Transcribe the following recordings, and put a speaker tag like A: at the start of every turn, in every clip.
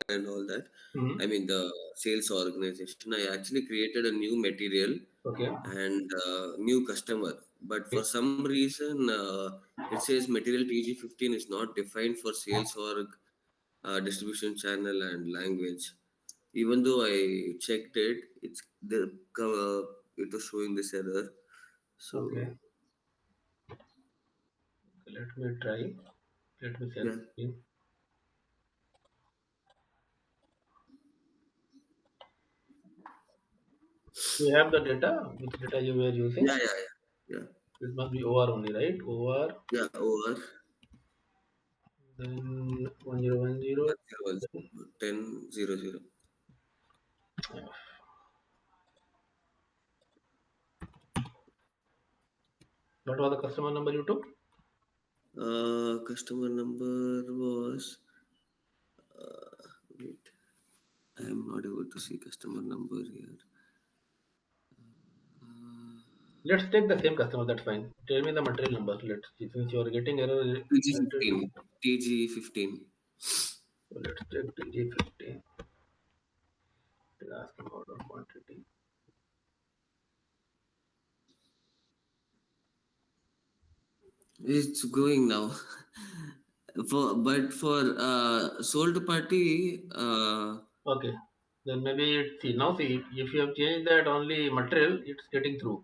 A: and all that.
B: Hmm.
A: I mean, the sales organization. I actually created a new material
B: Okay.
A: and new customer, but for
B: Okay.
A: some reason, it says material TG15 is not defined for sales org, distribution channel, and language. Even though I checked it, it was showing this error. So
B: Okay. Let me try. Let me share
A: yeah,
B: the screen. You have the data, which data you were using.
A: yeah,
B: It must be OR only, right? OR,
A: yeah. Over
B: then 1010.
A: 1000.
B: What was the customer number you took?
A: Customer number was. Wait, I am not able to see customer number here.
B: Let's take the same customer, that's fine. Tell me the material number. Let's see. Since you are getting error related to.
A: TG15. TG15.
B: So let's take TG15. Asking order quantity.
A: It's going now. For sold party,
B: Okay. Then maybe see now see if you have changed that only material, it's getting through.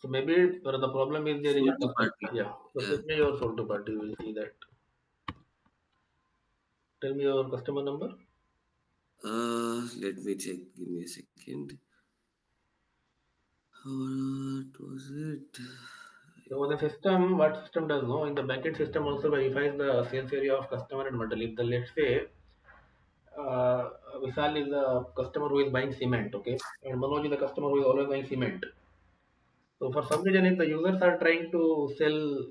B: So maybe the problem is there in your
A: sold
B: customer.
A: party.
B: Yeah. So
A: Yeah.
B: give me your sold to party. We'll see that. Tell me your customer number.
A: Let me check. Give me a second. What was it?
B: So the system, what system does know in the backend system also verifies the sales area of customer and material. If the let's say Vishal is the customer who is buying cement, okay, and Manoj is the customer who is always buying cement. So for some reason, if the users are trying to sell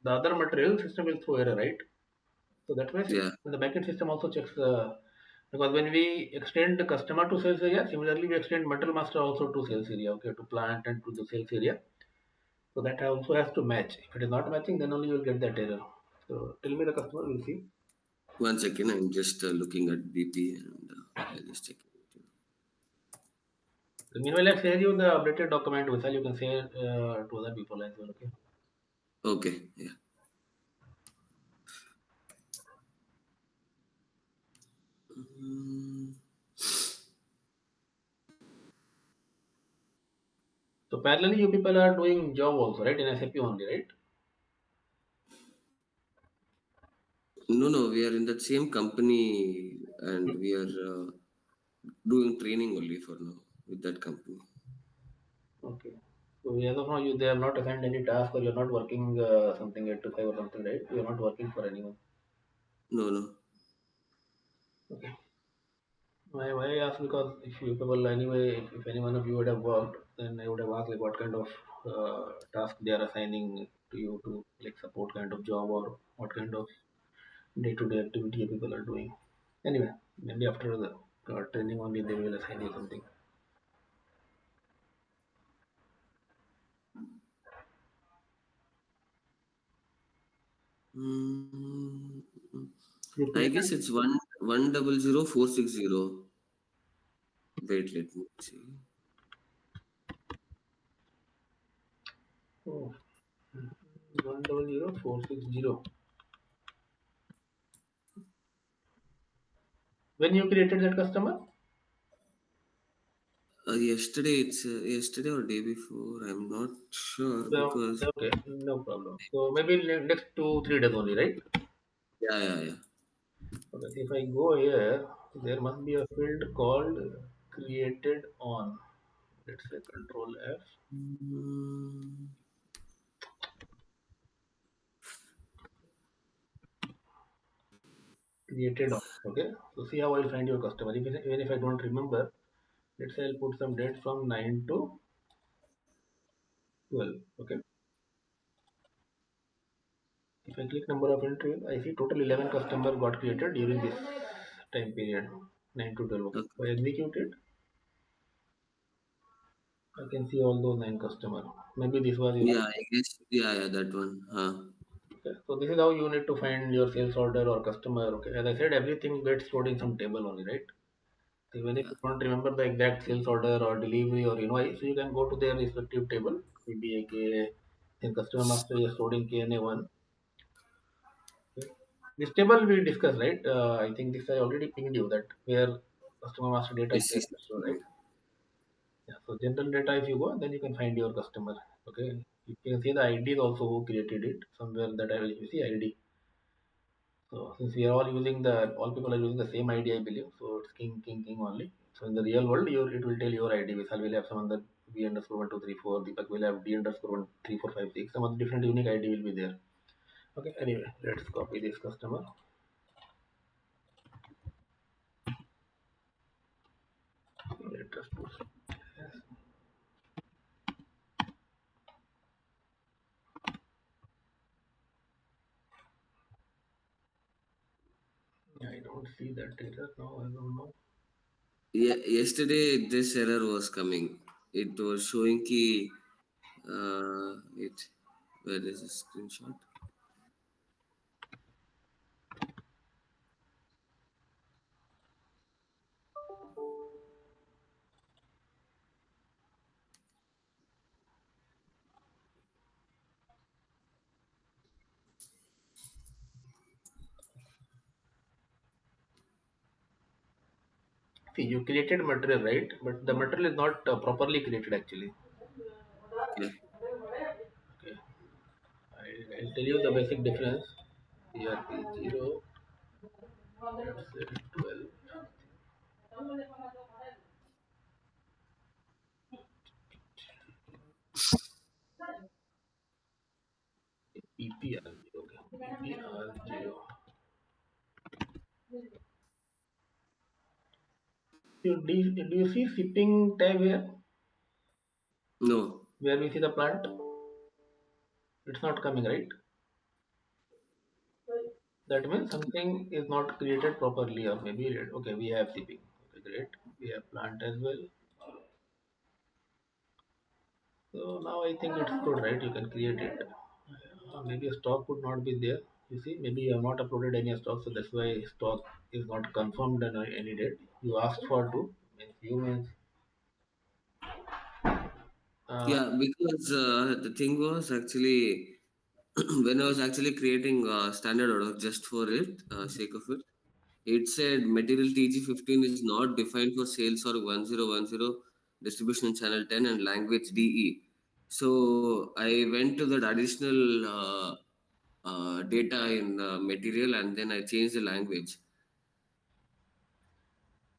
B: the other material, system will throw error, right? So that way,
A: Yeah.
B: the backend system also checks because when we extend the customer to sales area, similarly we extend material master also to sales area, okay, to plant and to the sales area. So that also has to match. If it is not matching, then only you will get that error. So tell me the customer, we'll see.
A: One second. I'm just looking at BP and I'll just check it.
B: So meanwhile, I'll share you the updated document, which you can share to other people as well. Okay.
A: Okay. Yeah. Mm,
B: So parallelly, you people are doing job also, right? In SAP only, right?
A: no, no. We are in that same company and we are doing training only for now with that company.
B: Okay. So as of now, they have not assigned any task, or you're not working something 8 to 5 or something, right? You're not working for anyone.
A: No, no.
B: Okay. Why I ask, because if you people anyway, if any one of you would have worked, then I would have asked like what kind of task they are assigning to you to like support kind of job, or what kind of day-to-day activity you people are doing. Anyway, maybe after the training only they will assign you something.
A: Mm, I guess
B: Replacement.
A: it's 1000460. Wait, let me see.
B: Oh, 100460. When you created that customer?
A: Yesterday or day before. I'm not sure because
B: Okay, no problem. So maybe next 2 3 days only, right?
A: yeah, yeah, yeah.
B: Okay, if I go here, there must be a field called created on. Let's say Control F.
A: Mm,
B: Created on. Okay, so see how I'll find your customer. Even if I don't remember, let's say I'll put some date from 9 to 12. Okay, if I click number of entries, I see total 11 customer got created during this time period, 9 to 12. Okay, if
A: okay.
B: I execute it, I can see all those 9 customer. Maybe this was your.
A: Yeah, I guess. Yeah, yeah, that one. Huh.
B: Okay, so this is how you need to find your sales order or customer. Okay, as I said, everything gets stored in some table only, right? So even if
A: Yeah.
B: you don't remember the exact sales order or delivery or invoice, so you can go to their respective table. Maybe in customer master is stored in KNA1. Okay. This table we discussed, right? I think this I already pinged you that where customer master data is there,
A: SCC.
B: right? Yeah. So general data, if you go, then you can find your customer. Okay. You can see the ID is also who created it. Somewhere that I will you see ID. So since we are all using all people are using the same ID, I believe. So it's king only. So in the real world, it will tell your ID. Vishal will have some other B underscore 1234. Deepak will have D underscore 13456. Some other different unique ID will be there. Okay. Anyway, let's copy this customer. Let us put. Yes. I don't see that data now. I don't know.
A: Yeah, yesterday this error was coming. It was showing key. It where is the screenshot?
B: See, you created material, right? But the material is not properly created actually.
A: Yeah.
B: Okay. I'll tell you the basic difference. ERP 0, let's say 12, PPR0. Okay. PPR0. Do you see shipping tab here?
A: No.
B: Where we see the plant? It's not coming, right? That means something is not created properly, or maybe, okay, we have shipping. Okay, great. We have plant as well. So now I think it's good, right? You can create it. Maybe a stock would not be there. You see, maybe you have not uploaded any stock, so that's why stock is not confirmed on any date. You asked for to means you means uh,
A: Yeah, because the thing was actually when I was actually creating standard order just for it, sake of it, it said material TG15 is not defined for sales or 1010 distribution channel 10 and language DE. So I went to that additional data in material and then I changed the language.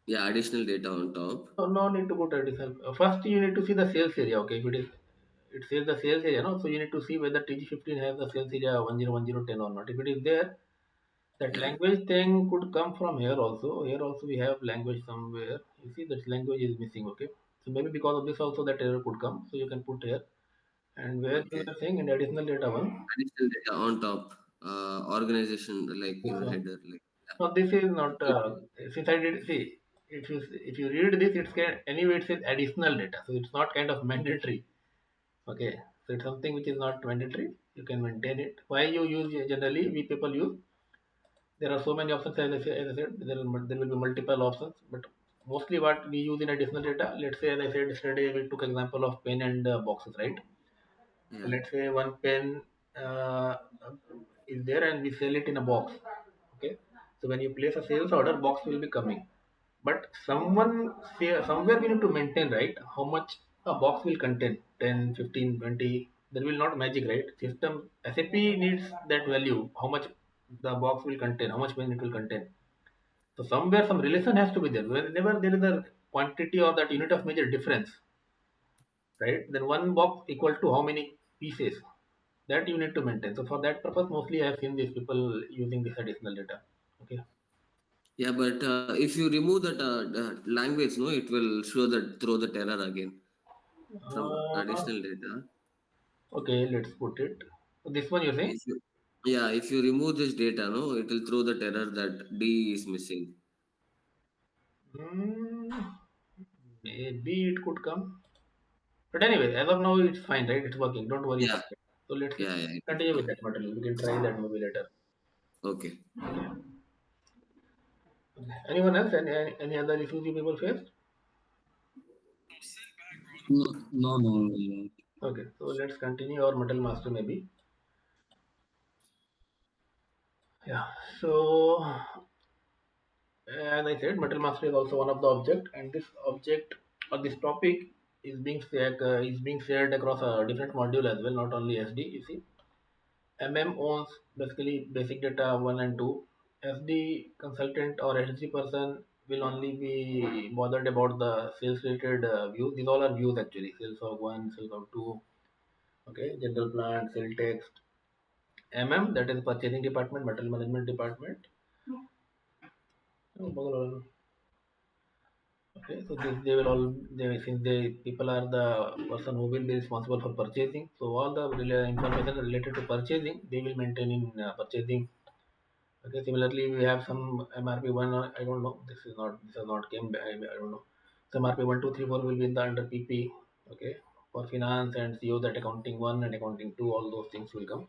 A: Yeah, additional data on top.
B: no need to put additional. First, you need to see the sales area. Okay, if it says the sales area, no, so you need to see whether TG15 has the sales area 101010 or not. If it is there, that
A: Yeah.
B: language thing could come from here also. Here also we have language somewhere. You see that language is missing. Okay, so maybe because of this also that error could come. So you can put here. And where you
A: Okay.
B: are saying in additional data one,
A: Additional data on top. Organization like
B: this
A: your
B: one.
A: header. Like
B: No, this is not. Since I did see, if you read this, anyway it says additional data, so it's not kind of mandatory. Okay, so it's something which is not mandatory. You can maintain it. Why you use generally we people use. There are so many options as I said there will be multiple options, but mostly what we use in additional data. Let's say as I said yesterday we took example of pen and boxes, right? So
A: yeah.
B: let's say one pen uh, is there and we sell it in a box. Okay. So when you place a sales order, box will be coming. But somewhere we need to maintain, right? How much a box will contain 10, 15, 20. There will not magic, right? System SAP needs that value. How much the box will contain, how much pen it will contain. So somewhere some relation has to be there. Whenever there is a quantity or that unit of measure difference, right? Then one box equal to how many pieces that you need to maintain. So for that purpose, mostly I have seen these people using this additional data. Okay.
A: Yeah, but if you remove that language, no, it will show that throw the error again from
B: Uh,
A: additional data.
B: okay, let's put it. So this one you're saying?
A: If you, yeah, if you remove this data, no, it will throw that error that D is missing.
B: Hmm, maybe it could come. But anyway, as of now, it's fine, right? It's working. Don't worry
A: Yeah,
B: about it. So let's
A: Yeah, yeah, it is.
B: continue with that material. We can try that maybe later.
A: Okay.
B: Okay. Anyone else? Any other issues you people faced?
C: No, no, no, no.
B: Okay, so let's continue our metal master maybe. Yeah. So as I said, metal master is also one of the object, and this object or this topic is being shared across a different module as well, not only SD. You see, owns basically basic data 1 and 2. SD consultant or SD person will only be bothered about the sales related views. These all are views actually. Sales of 1, sales of 2. Okay, general plant, sale text. That is purchasing department, metal management department. Okay, so they will all since they people are the person who will be responsible for purchasing. So all the information related to purchasing they will maintain in purchasing. Okay, similarly we have some MRP one. I don't know. This is not came. I don't know. So MRP 1, 2, 3, 4 will be in the under PP. Okay, for finance and CO that accounting one and accounting two. All those things will come.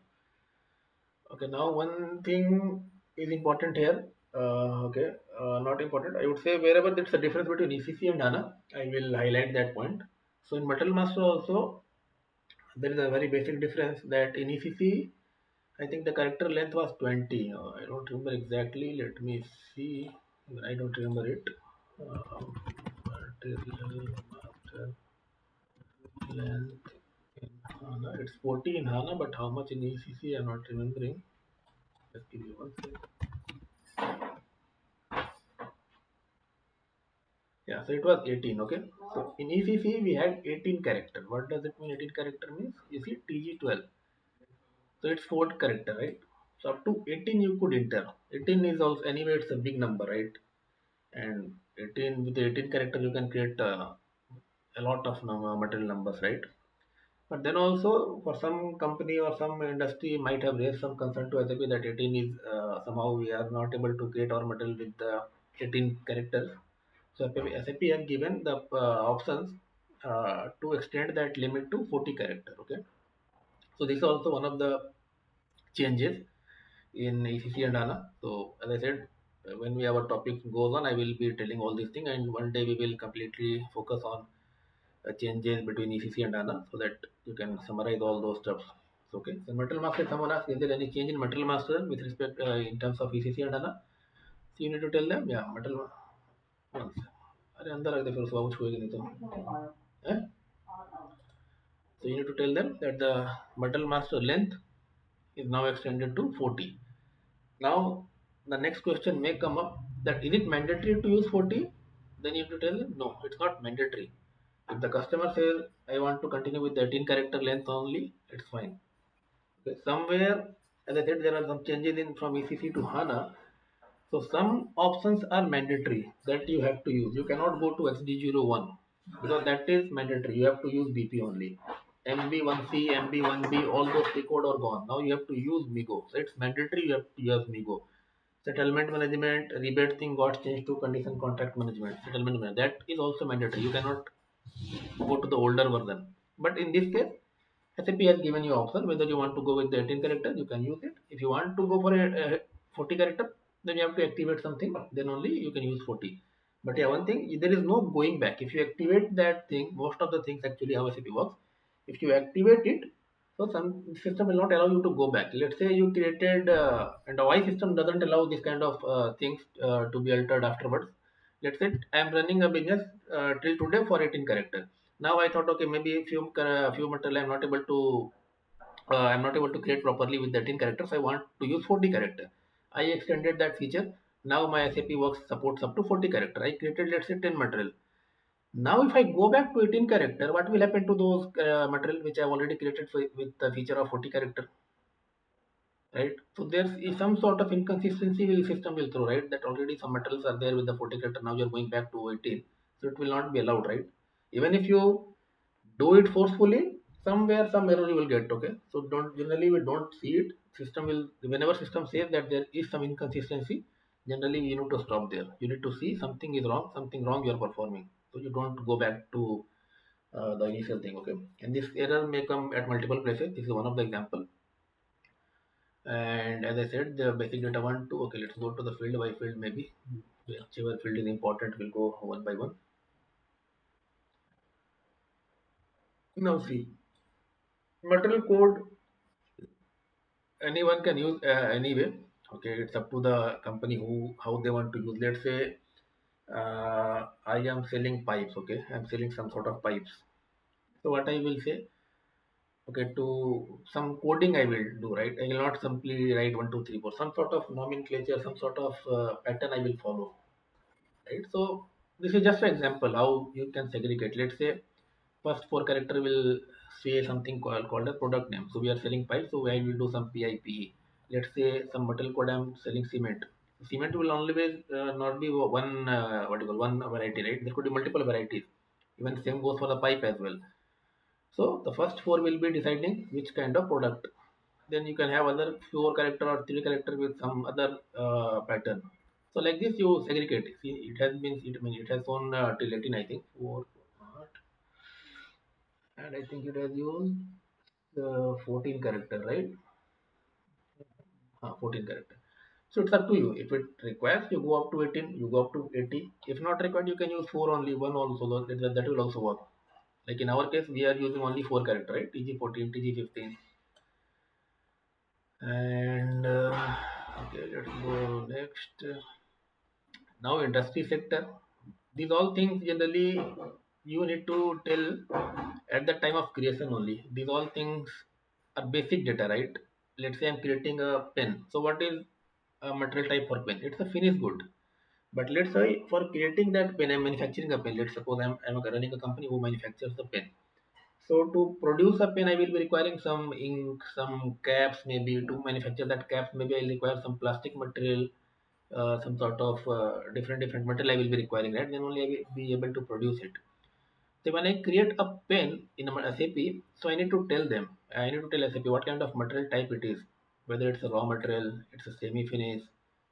B: Okay, now one thing is important here. Not important. I would say wherever there's a difference between ECC and HANA, I will highlight that point. So in Metal Master also, there is a very basic difference that in ECC, I think the character length was 20. I don't remember exactly. Let me see. I don't remember it. Material Master length in HANA. It's 40 in HANA, but how much in ECC? I'm not remembering. Just give me one second. Yeah, so it was 18, okay? So in ECC we had 18 character. What does it mean 18 character means? You see TG12. So it's 4 character, right? So up to 18 you could enter. 18 is also anyway it's a big number, right? And 18 with the 18 character you can create a lot of material numbers, right? But then also for some company or some industry might have raised some concern to SAP that 18 is somehow we are not able to create our material with the 18 characters. So SAP has given the options to extend that limit to 40 character. Okay, so this is also one of the changes in ECC and HANA. So as I said, when our topic goes on, I will be telling all these things, and one day we will completely focus on changes between ECC and HANA, so that you can summarize all those stuff. Okay, so Material Master, someone asked, is there any change in Material Master with respect in terms of ECC and HANA? So you need to tell them, yeah, Material. अरे अंदर रख दे फिर उसको कुछ होएगा नहीं तो eh? So you need to tell them that the metal master length is now extended to 40. Now the next question may come up that is it mandatory to use 40? Then you have to tell them no, it's not mandatory. If the customer says I want to continue with the 18 character length only, it's fine. Okay. Somewhere, as I said, there are some changes in from ECC to HANA. So some options are mandatory that you have to use. You cannot go to XD01 because that is mandatory. You have to use BP only. MB1C, MB1B, all those code are gone. Now you have to use MIGO. So it's mandatory you have to use MIGO. Settlement management, rebate thing got changed to condition contract management. Settlement management. That is also mandatory. You cannot go to the older version. But in this case, SAP has given you option whether you want to go with the 18 character, you can use it. If you want to go for a 40 character, then you have to activate something. Then only you can use 40. But yeah, one thing there is no going back. If you activate that thing, most of the things actually how SAP works. If you activate it, so some system will not allow you to go back. Let's say you created and the Y system doesn't allow this kind of things to be altered afterwards. Let's say I am running a business till today for 18 character. Now I thought, okay, maybe few material I'm not able to create properly with 13 characters. I want to use 40 character. I extended that feature. Now my SAP works supports up to 40 character. I created let's say 10 material. Now if I go back to 18 character, what will happen to those material which I have already created with the feature of 40 character? Right, so there's some sort of inconsistency will system will throw, right, that already some materials are there with the 40 character, now you're going back to 18, so it will not be allowed, right? Even if you do it forcefully, somewhere some error you will get. Okay, so don't generally we don't see it. System will, whenever system says that there is some inconsistency, generally you need to stop there. You need to see something is wrong, something wrong you are performing, so you don't go back to the initial thing. Okay, and this error may come at multiple places. This is one of the example. And as I said, the basic data 1, 2. Okay, let's go to the field by field maybe. Whichever field is important, we'll go one by one. Now see, material code anyone can use anyway. Okay, it's up to the company who how they want to use. Let's say I am selling pipes. Okay, I'm selling some sort of pipes. So what I will say, okay, to some coding I will do, right? I will not simply write 1 2 3 4. Some sort of nomenclature, some sort of pattern I will follow, right? So this is just an example how you can segregate. Let's say first four character will say something called a product name. So we are selling pipe, so I will do some PIPE. Let's say some metal code, I'm selling cement. Cement will always not be one what you call one variety, right? There could be multiple varieties. Even same goes for the pipe as well. So the first four will be deciding which kind of product. Then you can have other four character or three character with some other pattern. So like this you segregate. See, it has been it has shown till 18, I think. Four, and I think it has used 14 character, right? 14 character. So it's up to you. If it requires, you go up to 18, you go up to 80. If not required, you can use 4 only, 1 also. That will also work. Like in our case, we are using only 4 character, right? TG14, TG15. And okay, let's go next. Now industry sector. These all things generally you need to tell at the time of creation only. These all things are basic data, right? Let's say I'm creating a pen. So what is a material type for pen? It's a finished good. But let's say for creating that pen, I'm manufacturing a pen. Let's suppose I'm running a company who manufactures the pen. So to produce a pen, I will be requiring some ink, some caps maybe. To manufacture that caps, maybe I'll require some plastic material, some sort of different material I will be requiring, right? Then only I will be able to produce it. So when I create a pen in SAP, so I need to tell them, I need to tell SAP what kind of material type it is, whether it's a raw material, it's a semi-finish,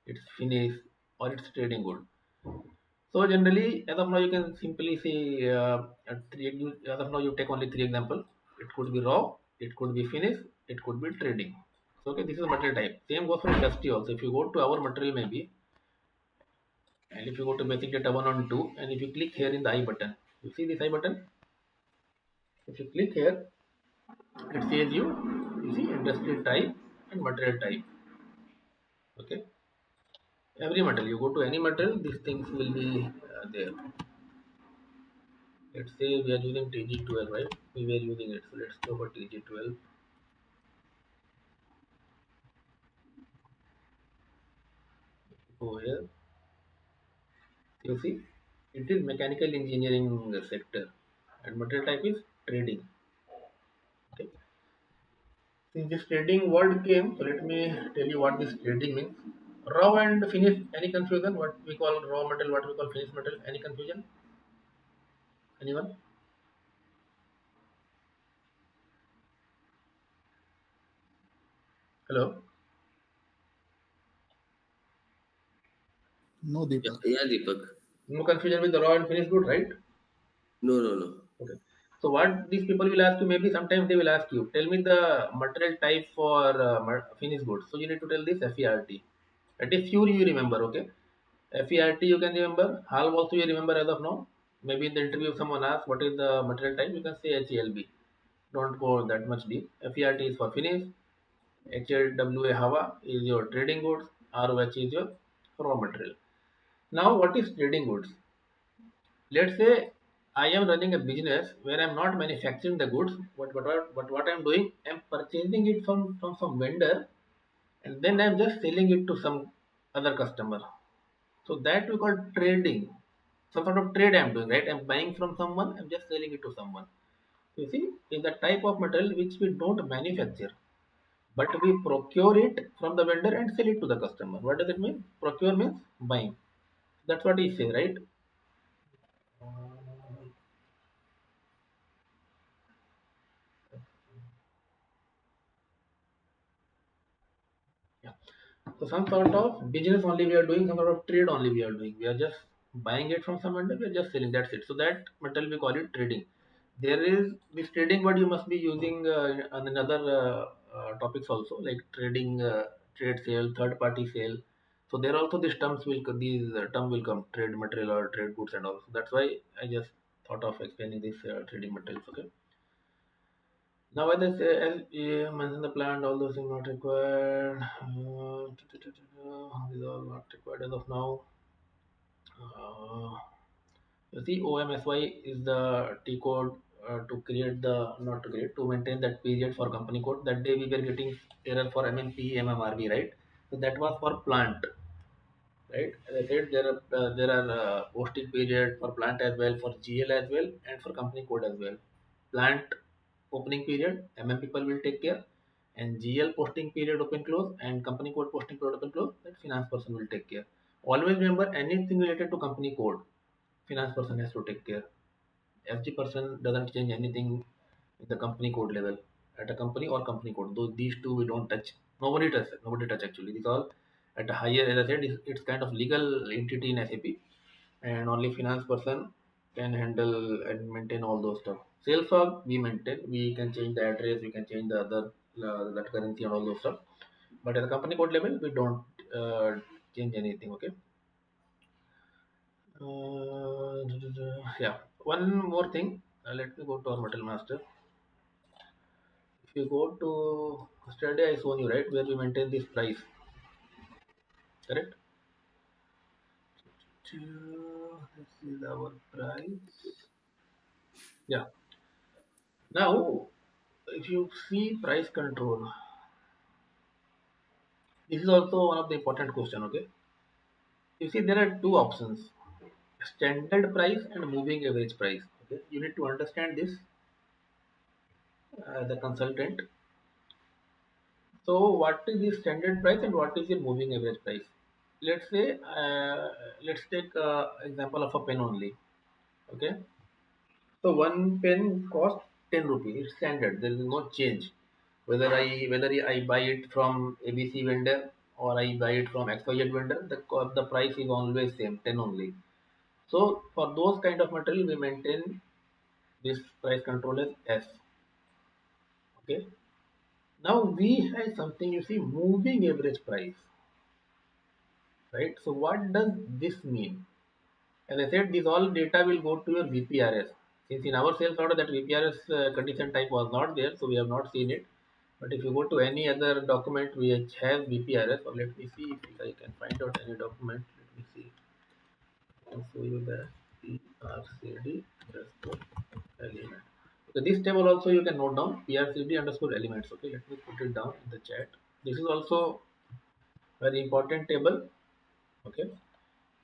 B: it's finish, or it's trading good. So generally, as of now, you can simply say, as of now, you take only three examples. It could be raw, it could be finish, it could be trading. So okay, this is material type. Same goes for industry also. If you go to our material maybe, and if you go to basic data 1 and 2, and if you click here in the I button, you see this I button? If you click here, it says you see industry type and material type. Okay, every material, you go to any material, these things will be there. Let's say we are using TG12, right? We were using it, so let's go for TG12. Go here, you see it is mechanical engineering sector, and material type is trading. Okay, since this trading word came, so let me tell you what this trading means. Raw and finish, any confusion? What we call raw metal, what we call finished metal? Any confusion? Anyone? Hello?
C: No,
A: Yeah,
C: Deepak.
A: yeah, Deepak.
B: No confusion with the raw and finished good, right?
A: No, no, no.
B: Okay. So what these people will ask you, maybe sometimes they will ask you, tell me the material type for finished goods. So you need to tell this FERT. That is few you remember, okay? FERT you can remember. HAL also you remember as of now. Maybe in the interview someone asks what is the material type, you can say HALB. Don't go that much deep. FERT is for finish. HLWA HAWA is your trading goods. ROH is your raw material. Now what is trading goods? Let's say I am running a business where I'm not manufacturing the goods, but what I'm doing, I'm purchasing it from some vendor, and then I'm just selling it to some other customer. So that we call trading. Some sort of trade I'm doing, right? I'm buying from someone, I'm just selling it to someone. You see, is the type of material which we don't manufacture, but we procure it from the vendor and sell it to the customer. What does it mean? Procure means buying. That's what he say, right? Yeah. So some sort of business only we are doing, some sort of trade only we are doing. We are just buying it from some vendor, we are just selling. That's it. So that material we call it trading. There is this trading word you must be using on another topics also, like trading, trade sale, third party sale. So there also these term will come, trade material or trade goods and all. So that's why I just thought of explaining this trading materials. Okay. Now as I say, as mentioned the plant, all those things not required. These are not required as of now. Uh, You see, OMSY is the T code to create the, not to create, to maintain that period for company code. That day we were getting error for MMP, MMRB, right? So that was for plant, right? As I said, there are posting period for plant as well, for GL as well, and for company code as well. Plant opening period, MM people will take care, and GL posting period open close, and company code posting period open close, that finance person will take care. Always remember, anything related to company code, finance person has to take care. FG person doesn't change anything in the company code level, at a company or company code. Though these two we don't touch. Nobody touch. Nobody touch actually. These all at a higher, as I said, it's kind of legal entity in SAP, and only finance person can handle and maintain all those stuff. Sales org we maintain. We can change the address. We can change the other that currency and all those stuff. But at the company code level, we don't change anything. Okay. Yeah. One more thing. Let me go to our Metal Master. If you go to yesterday, I shown you right where we maintain this price, correct? This is our price. Yeah. Now, if you see price control, this is also one of the important question. Okay. You see, there are two options: standard price and moving average price. Okay. You need to understand this, the consultant. So, what is the standard price and what is the moving average price? Let's say, let's take example of a pen only. Okay. So one pen costs 10 rupees. It's standard. There is no change. Whether I buy it from ABC vendor or I buy it from XYZ vendor, the price is always same, 10 only. So for those kind of material, we maintain this price control as S. Okay. Now we have something, you see, moving average price, right? So what does this mean? As I said, this all data will go to your VPRS. Since in our sales order that VPRS condition type was not there, so we have not seen it. But if you go to any other document which has VPRS, or let me see if I can find out any document. Let me see. I can show you the PRCD underscore element. So this table also you can note down PRCD underscore elements. Okay, let me put it down in the chat. This is also very important table. Okay.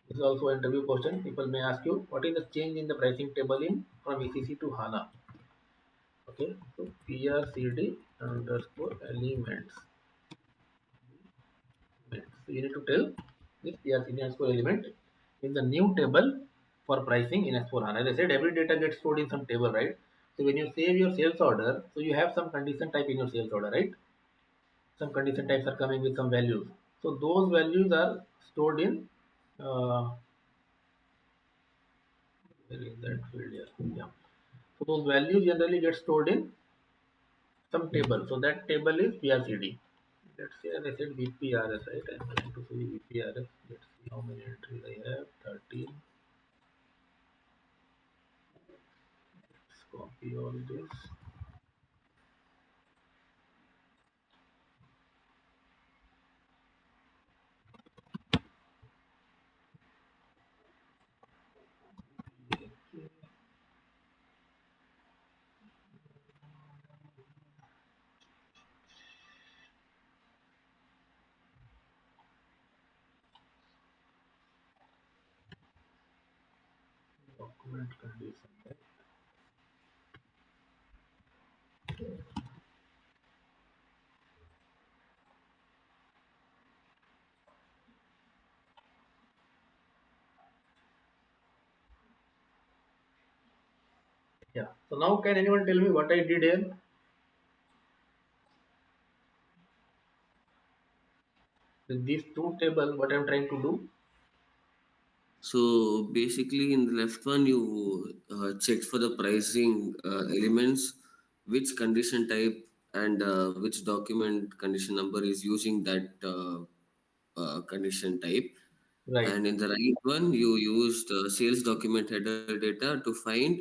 B: This is also an interview question. People may ask you, what is the change in the pricing table in from ECC to HANA? Okay, so PRCD underscore elements. So you need to tell this PRCD underscore element is the new table for pricing in S4 HANA. As I said, every data gets stored in some table, right? So when you save your sales order, so you have some condition type in your sales order, right? Some condition types are coming with some values. So those values are stored in where is that field here? Yeah. So those values generally get stored in some table. So that table is PRCD. Let's say as I said VPRS, right? I'm trying to see VPRS. Let's see how many entries I have. 13. Let's copy all this. Document condition. Right? Yeah. So now can anyone tell me what I did here? With these two tables, what I'm trying to do?
A: So basically, in the left one, you check for the pricing elements, which condition type and which document condition number is using that condition type.
B: Right.
A: And in the right one, you use the sales document header data to find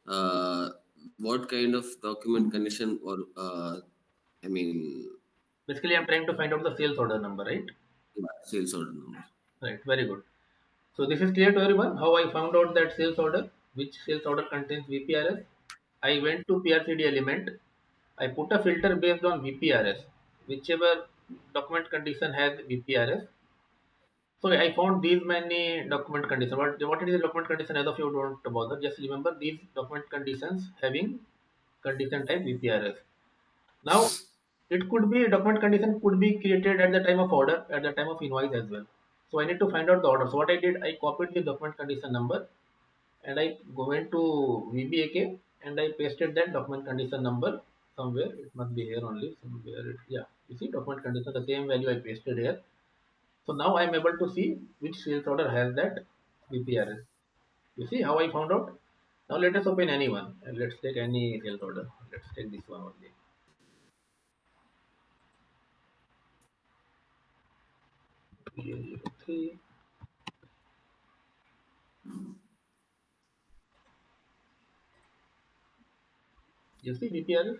A: uh, what kind of document condition or I mean,
B: Basically, I'm trying to find out the sales order number, right?
A: sales order number.
B: Right. Very good. So this is clear to everyone how I found out that sales order, which sales order contains VPRS. I went to PRCD element. I put a filter based on VPRS, whichever document condition has VPRS. So I found these many document conditions. What is the document condition? As of you don't bother. Just remember these document conditions having condition type VPRS. Now it could be document condition could be created at the time of order, at the time of invoice as well. So I need to find out the order. So what I did, I copied the document condition number and I go into VBAK and I pasted that document condition number somewhere. It must be here only somewhere. Yeah, you see document condition, the same value I pasted here. So now I am able to see which sales order has that VPRS. You see how I found out? Now let us open any one and let's take any sales order. Let's take this one only. Three. You see VPRS,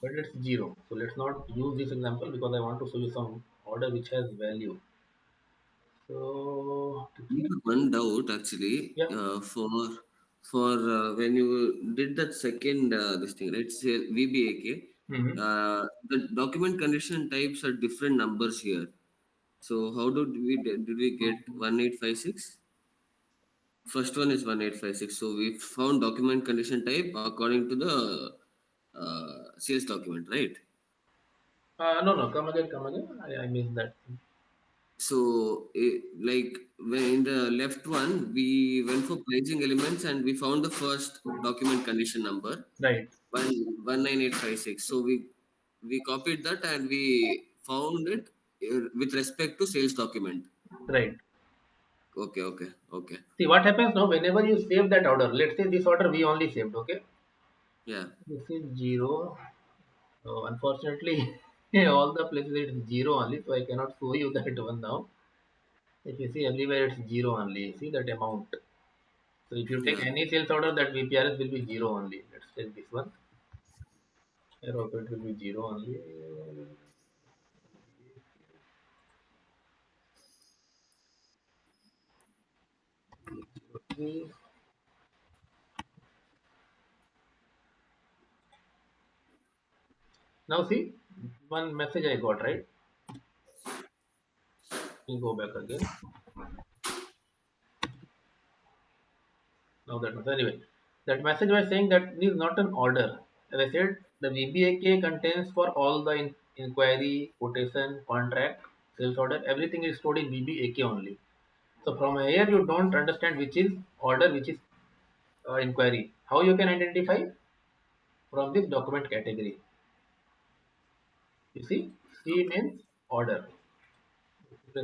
B: but it's zero. So let's not use this example because I want to show you some order which has value. So
A: One doubt actually
B: yeah.
A: for when you did that second this thing, right? Say VBAK,
B: Hmm.
A: the document condition types are different numbers here. So how did we get 1856? First one is 1856. So we found document condition type according to the sales document, right?
B: No, no, come again, come again. I missed that.
A: So, like when in the left one, we went for pricing elements and we found the first document condition number
B: Right,
A: 19856. So we copied that and we found it with respect to sales document.
B: right.
A: Okay, okay, okay.
B: See what happens now whenever you save that order. Let's say this order we only saved, okay?
A: Yeah,
B: This is zero. So unfortunately, all the places it's zero only, so I cannot show you that one now. If you see everywhere it's zero only. See that amount. So if you take
A: yeah.
B: any sales order, that VPRS will be zero only. Let's take this one. Here also it will be zero only. Okay. Now see, one message I got, right? Let me go back again. Now that was anyway. That message was saying that this is not an order. As I said, the VBAK contains for all the inquiry, quotation, contract, sales order, everything is stored in VBAK only. So from here you don't understand which is order, which is inquiry. How you can identify from this document category? You see, C means order. So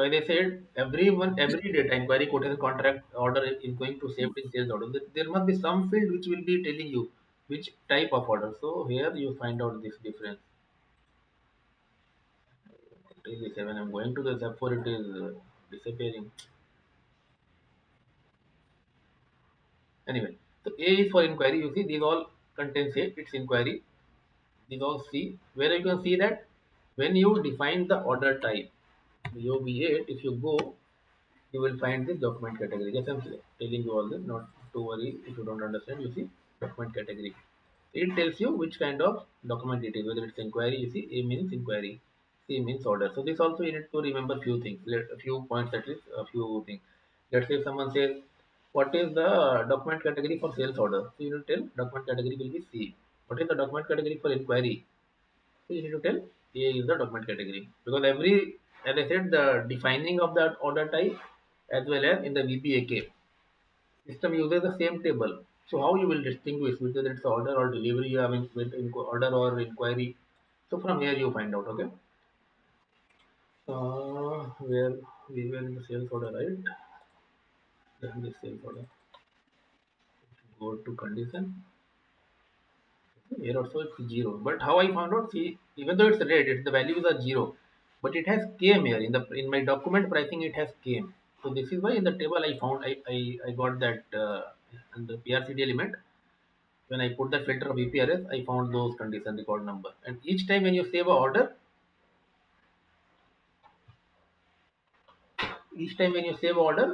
B: as I said, every data inquiry, quotation, contract order is going to saved in sales order. There must be some field which will be telling you which type of order. So here you find out this difference. Really, when I'm going to the SAP 4, it is disappearing. Anyway, so A is for inquiry. You see, these all contains A. It's inquiry. These all C. Where you can see that when you define the order type, UB8, if you go, you will find this document category. Just I'm telling you all this, not to worry if you don't understand. You see, document category. It tells you which kind of document it is, whether it's inquiry. You see, A means inquiry, C means order. So this also you need to remember few things, a few points at least, a few things. Let's say someone says, what is the document category for sales order? So you need to tell document category will be C. What is the document category for inquiry? So you need to tell A is the document category, because as I said, the defining of that order type as well as in the VBAK system uses the same table. So how you will distinguish whether it's order or delivery, I mean with order or inquiry. So from here you find out, okay. Where we were in the sales order, right? Then the sales order. Go to condition. Here also it's zero. But how I found out? See, even though it's red, the values are zero, but it has came here in my document pricing. It has came. So this is why in the table I found I got that in the PRCD element. When I put the filter of EPRS, I found those condition record number. And each time when you save a order,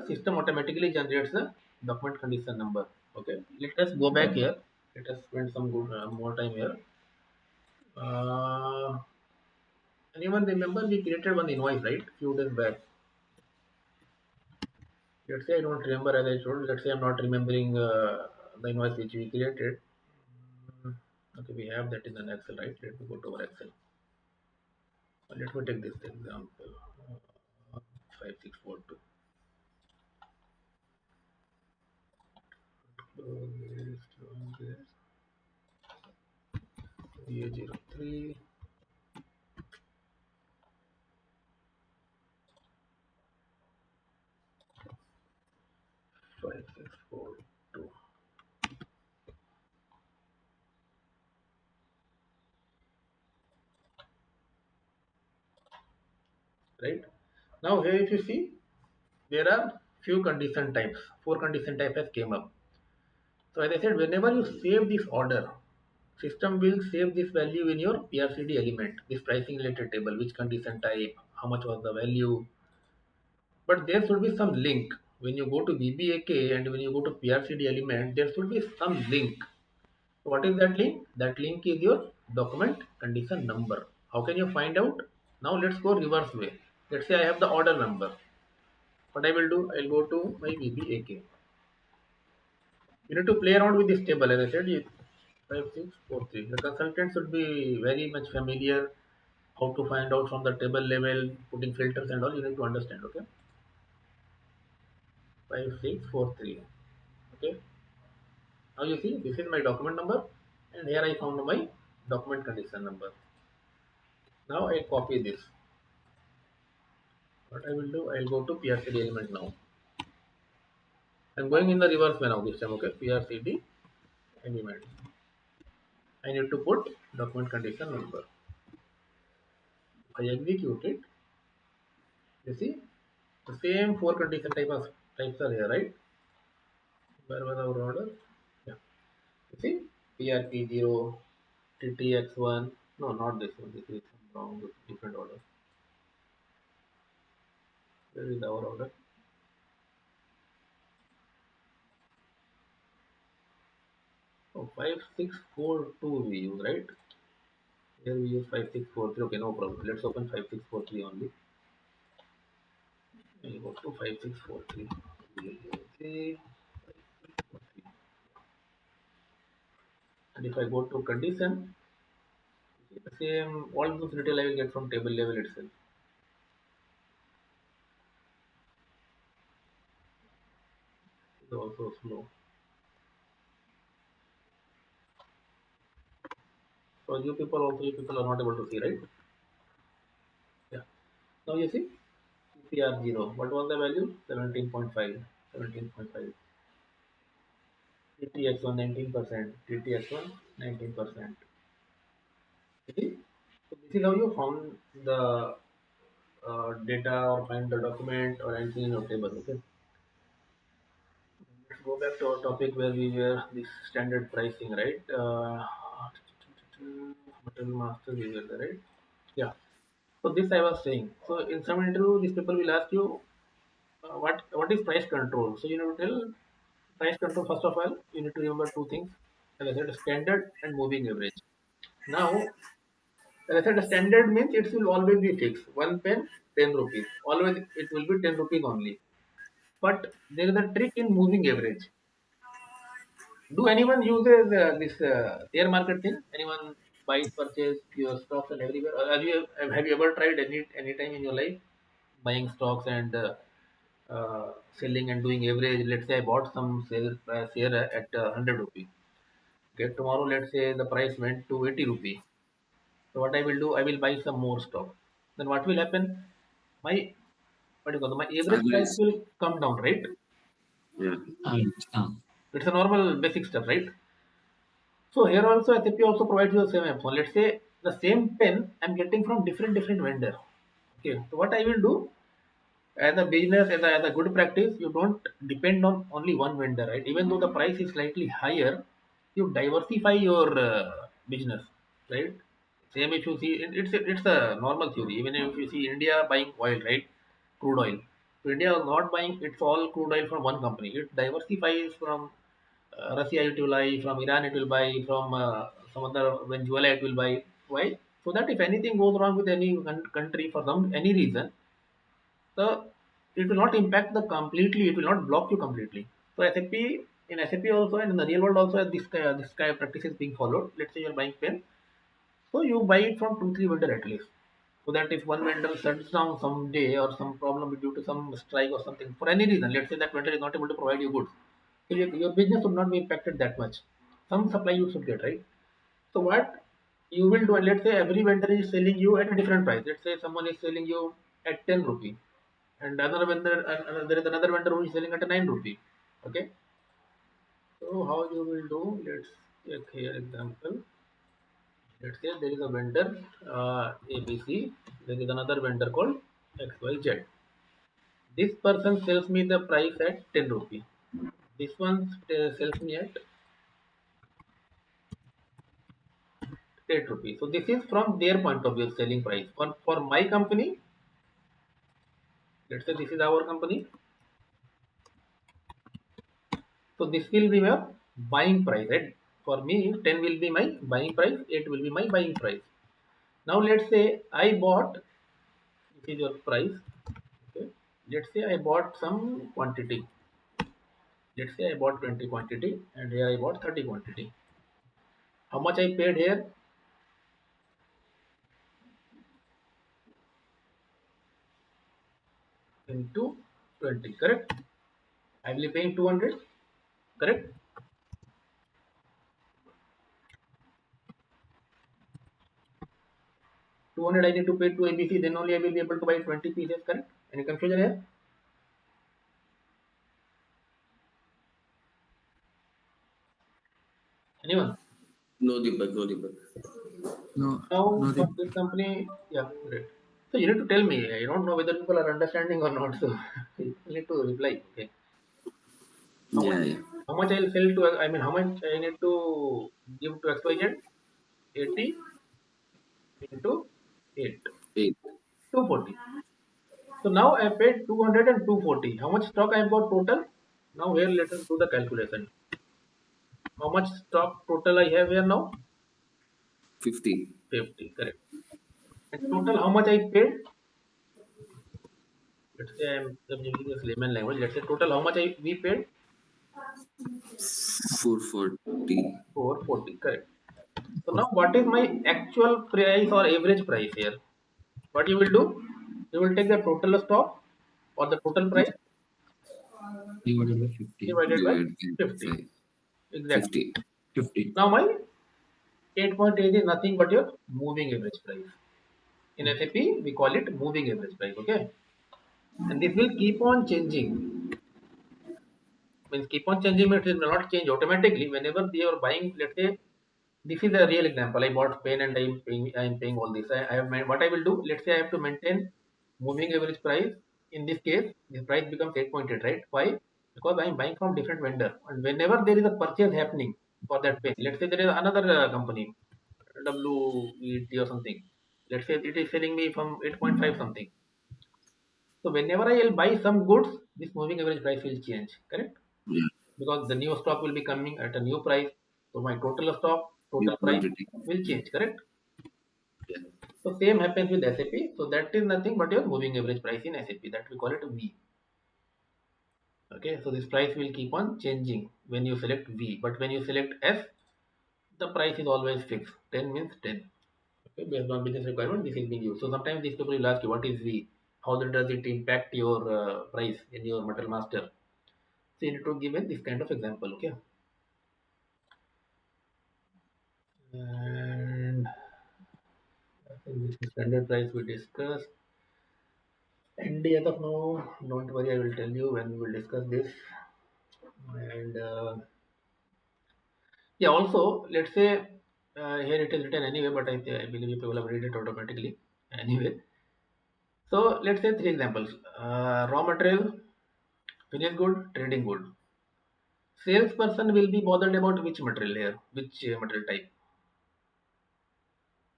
B: system automatically generates the document condition number. Okay, let us go back here. Let us spend some good more time here. Uh, Anyone remember we created one invoice, right? Few days back. Let's say I don't remember as I told. Let's say I'm not remembering the invoice which we created. Mm, Okay, we have that in an Excel, right? Let me go to our Excel. Let me take this example. 5642. A03 5642. Right? Now here if you see, there are few condition types. Four condition types has came up. So as I said, whenever you save this order, system will save this value in your PRCD element, this pricing related table, which condition type, how much was the value. But there should be some link. When you go to VBAK and when you go to PRCD element, there should be some link. So what is that link? That link is your document condition number. How can you find out? Now let's go reverse way. Let's say I have the order number. What I will do, I'll go to my VBAK. You need to play around with this table. As I said, 5643. The consultant should be very much familiar how to find out from the table level, putting filters and all. You need to understand. Okay, 5643. Okay, now you see this is my document number, and here I found my document condition number. Now I copy this. What I will do, I'll go to PRCD element now. I'm going in the reverse way now this time. Okay, PRCD element. I need to put document condition number. I execute it. You see, the same four condition types are here, right? Where was our order? Yeah. You see, PRP0, TTX1. No, not this one. This is wrong, different order. Where is our order? Oh, 5642 we use, right? Here we use 5643. Okay, no problem. Let's open 5643 only. We go to 5643. Okay. And if I go to condition, the same all those detail I will get from table level itself. It's also slow. So you people are not able to see, right? Yeah. Now you see CPR0. What was the value? 17.5. 17.5. TTX1 19%. TTX1 19%. See? So this is how you found the data or find the document or anything in your table. Okay. Let's go back to our topic where we were this standard pricing, right? Material master we were there, right? Yeah. So this I was saying. So in some interview, these people will ask you what is price control. So you need to tell price control first of all. You need to remember two things. As I said, standard and moving average. Now, as I said, the standard means it will always be fixed. One pen, 10 rupees. Always it will be 10 rupees only. But there is a trick in moving average. Do anyone uses this share market thing? Anyone buys, purchase your stocks and everywhere? Have you ever tried any time in your life buying stocks and selling and doing average. Let's say I bought some share at 100 rupee. Okay, tomorrow let's say the price went to 80 rupee. So what I will do, I will buy some more stock. Then what will happen? My what do you call it? My average price
A: Average.
B: will come down, right?
A: Yeah.
C: And,
B: It's a normal basic stuff, right? So here also SAP also provides you the same option. Let's say the same pen I'm getting from different vendor. Okay, so what I will do as a business, as a good practice, you don't depend on only one vendor, right? Even though the price is slightly higher, you diversify your business, right? Same if you see, it's a normal theory. Even if you see India buying oil, right? Crude oil. So India is not buying it's all crude oil from one company. It diversifies from Russia it will buy, from Iran it will buy, from some other Venezuela it will buy. Why? So that if anything goes wrong with any country for some any reason, the it will not impact the completely. It will not block you completely. So SAP in SAP also and in the real world also this kind of practice is being followed. Let's say you're buying pen, so you buy it from 2 3 vendor at least. So that if one vendor shuts down someday or some problem due to some strike or something for any reason, let's say that vendor is not able to provide you goods, so your business would not be impacted that much. Some supply you should get, right? So what you will do, and let's say every vendor is selling you at a different price. Let's say someone is selling you at 10 rupee, and another vendor, there is another vendor who is selling at a 9 rupee. Okay, so how you will do? Let's take here example. Let's say there is a vendor ABC. There is another vendor called XYZ. This person sells me the price at 10 rupee. This one sells me at 8 rupees. So this is from their point of view selling price. For my company, let's say this is our company. So this will be my buying price, right? For me, 10 will be my buying price, 8 will be my buying price. Now let's say I bought, this is your price. Okay. Let's say I bought some quantity. Let's say I bought 20 quantity and here I bought 30 quantity. How much I paid here? Into 20, correct? I will be paying 200, correct? 200 I need to pay to ABC, then only I will be able to buy 20 pieces, correct? Any confusion here? Anyone?
A: No, Deepak. No, Deepak.
C: no,
B: Now
C: no,
B: for this company, yeah, great. So you need to tell me. I don't know whether people are understanding or not. So you need to reply. Okay. How much?
A: Yeah, yeah.
B: How much I'll sell to? I mean, how much I need to give to XYZ? 80 into 8,
A: Eight.
B: 240. So now I paid 200 and 240. How much stock I have got total? Now here let us do the calculation. How much stock total I have here now?
A: 50.
B: 50. Correct. And total how much I paid? Let's say I'm using this layman language. Let's say total how much we paid?
A: 440.
B: 440. Correct. So now what is my actual price or average price here? What you will do? You will take the total stock or the total price
C: divided by 50.
B: divided by
A: Divided by
B: 50.
A: 5.
B: Exactly.
A: 50.
C: 50.
B: Now my 8.8 is nothing but your moving average price. In SAP, we call it moving average price. Okay. And this will keep on changing. Means keep on changing means it will not change automatically. Whenever they are buying, let's say this is a real example. I bought pen and I'm paying all this. I have what I will do. Let's say I have to maintain moving average price. In this case, the price becomes 8.8, right? Why? Because I'm buying from different vendor, and whenever there is a purchase happening for that pen, let's say there is another company, WET or something. Let's say it is selling me from 8.5 something. So whenever I will buy some goods, this moving average price will change. Correct?
A: Yeah.
B: Because the new stock will be coming at a new price. So my total stock,
A: New
B: total price
A: quantity.
B: will change, correct?
A: Yeah.
B: So same happens with SAP. So that is nothing but your moving average price in SAP. That we call it V. Okay, so this price will keep on changing when you select V. But when you select S, the price is always fixed. 10 means 10. Okay, based on business requirement, this is being used. So sometimes these people will ask you what is V. how does it impact your price in your Material Master. So you need to give this kind of example, okay? And I think this is standard price we discussed. ND as of now, don't worry, I will tell you when we will discuss this. And yeah, also, let's say here it is written anyway, but I believe people will read it automatically anyway. So let's say three examples: raw material, finished good, trading good. Salesperson will be bothered about which material here, which material type.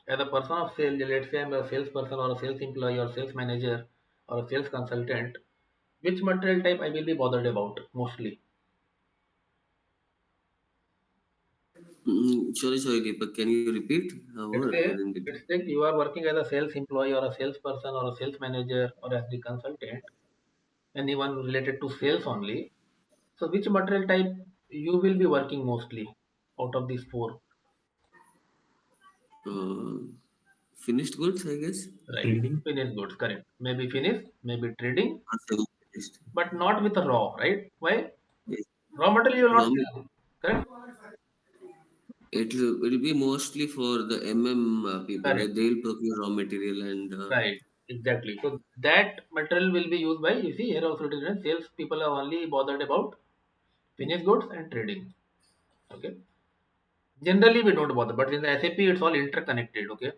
B: As a person of sale, let's say I'm a salesperson or a sales employee or sales manager or a sales consultant, which material type I will be bothered about mostly?
A: Sorry, Deepak. Can you repeat?
B: Let's
A: What? I
B: say,
A: didn't get it.
B: let's say you are working as a sales employee or a salesperson or a sales manager or as the consultant, anyone related to sales only. So which material type you will be working mostly out of these four?
A: Uh, Finished goods, I guess.
B: Right.
C: Trading.
B: Finished goods, correct. Maybe finished, maybe trading,
A: Or semi-finished.
B: but not with a raw, right? Why?
A: Yes.
B: Raw material you will not
A: Raw ma-
B: sell, correct?
A: it'll be mostly for the people,
B: Correct.
A: right? They'll procure raw material and
B: Right. Exactly. So that material will be used by, you see, here also it is written, sales people are only bothered about finished goods and trading. Okay. Generally we don't bother, but in the SAP it's all interconnected. Okay.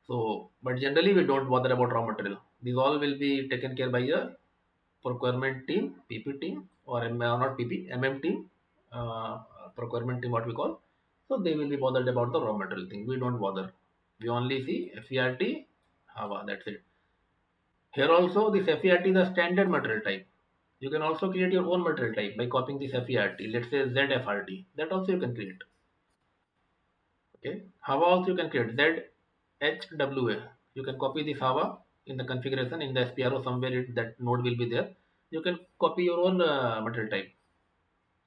B: So, but generally we don't bother about raw material. These all will be taken care by a procurement team, PP team, or not PP, team, procurement team, what we call. So they will be bothered about the raw material thing. We don't bother. We only see FERT, Hava. That's it. Here also this FERT is a standard material type. You can also create your own material type by copying this FERT. Let's say ZFRT. That also you can create. Okay. Hava also you can create ZHWA. You can copy this Hava in the configuration in the SPRO somewhere that node will be there. You can copy your own material type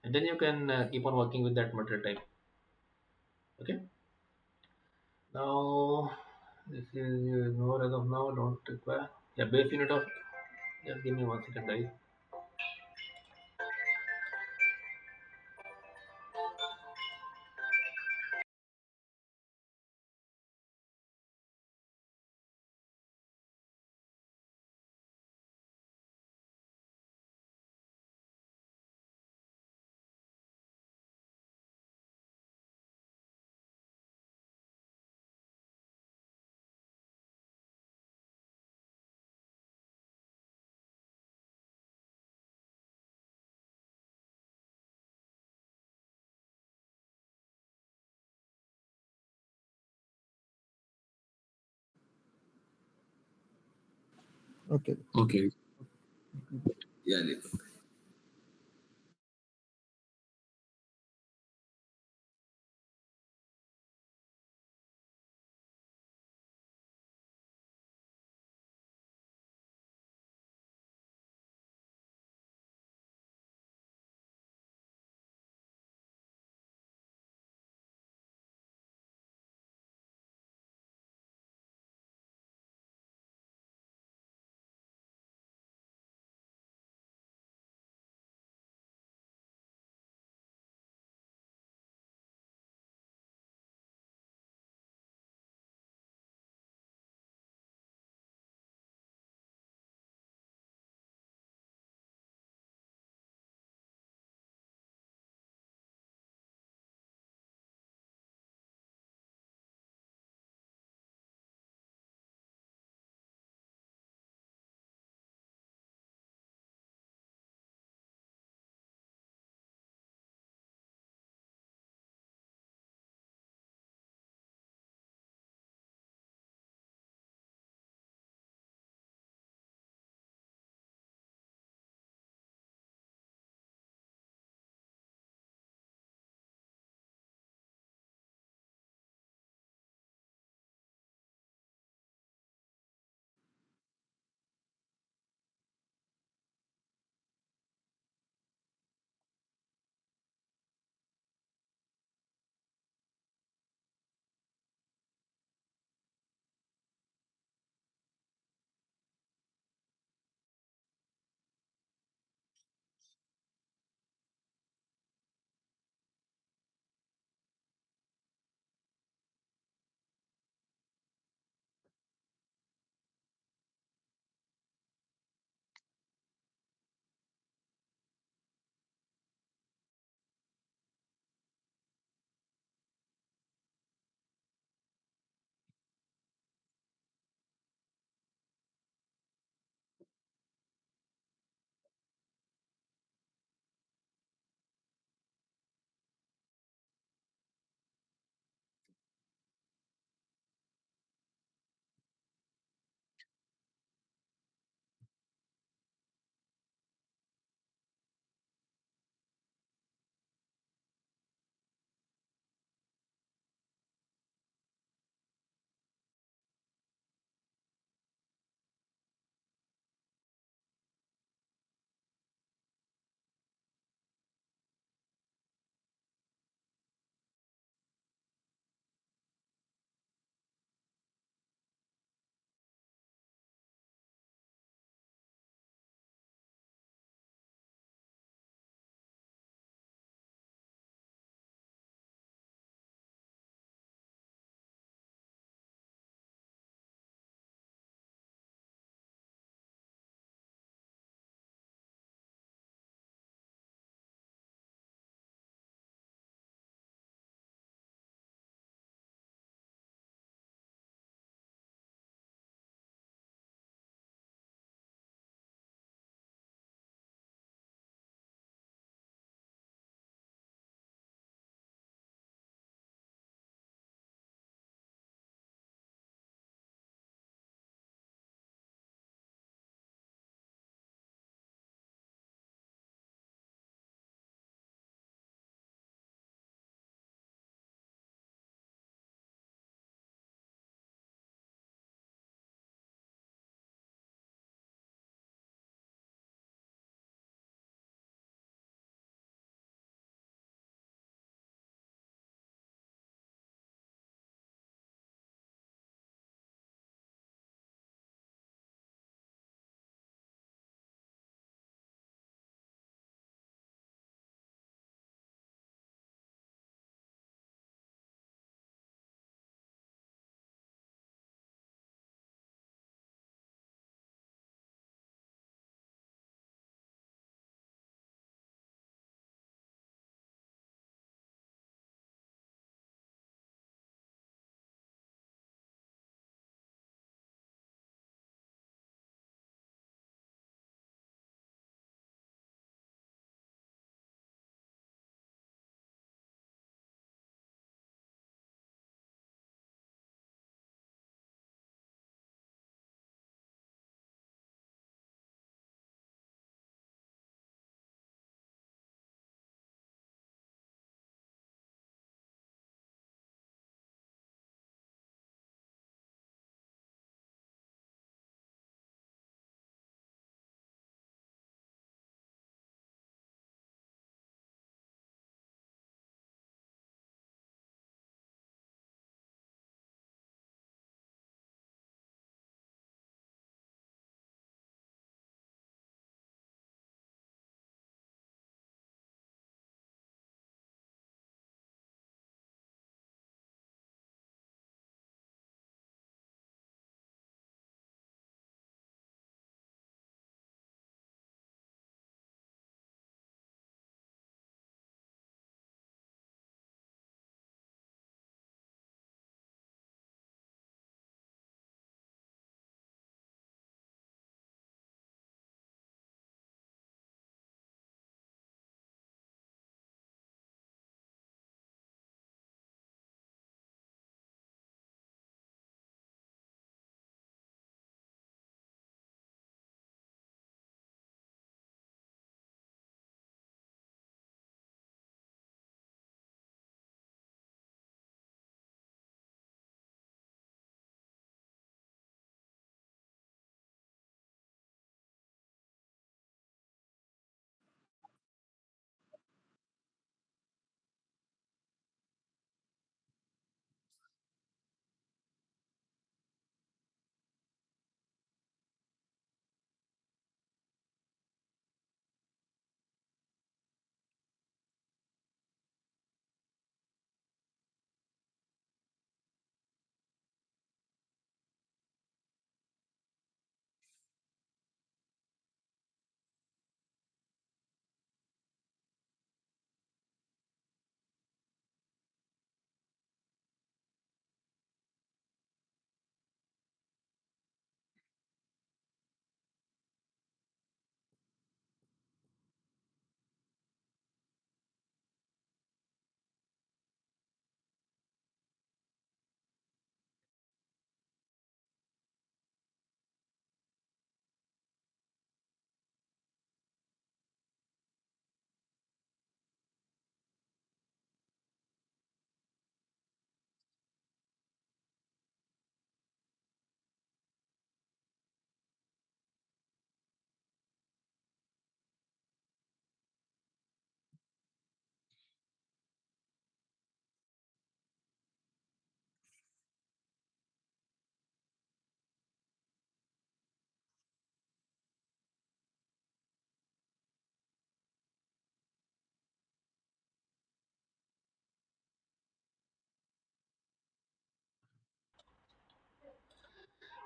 B: and then you can keep on working with that material type. Okay. Now this is no as of now don't require. Yeah, base unit of. Just give me 1 second, guys.
C: Okay.
A: okay. Yeah, Deepak.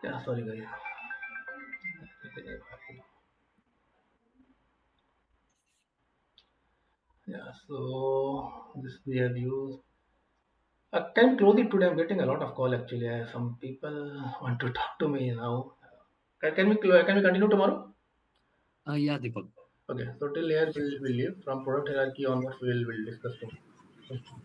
B: Yeah, sorry guys. Yeah, so this we have used. Can you close it today? I'm getting a lot of call actually. Some people want to talk to me now. Can we continue tomorrow?
C: Yeah, Deepak.
B: Okay, so till here we'll leave. From product hierarchy onwards, we'll discuss tomorrow.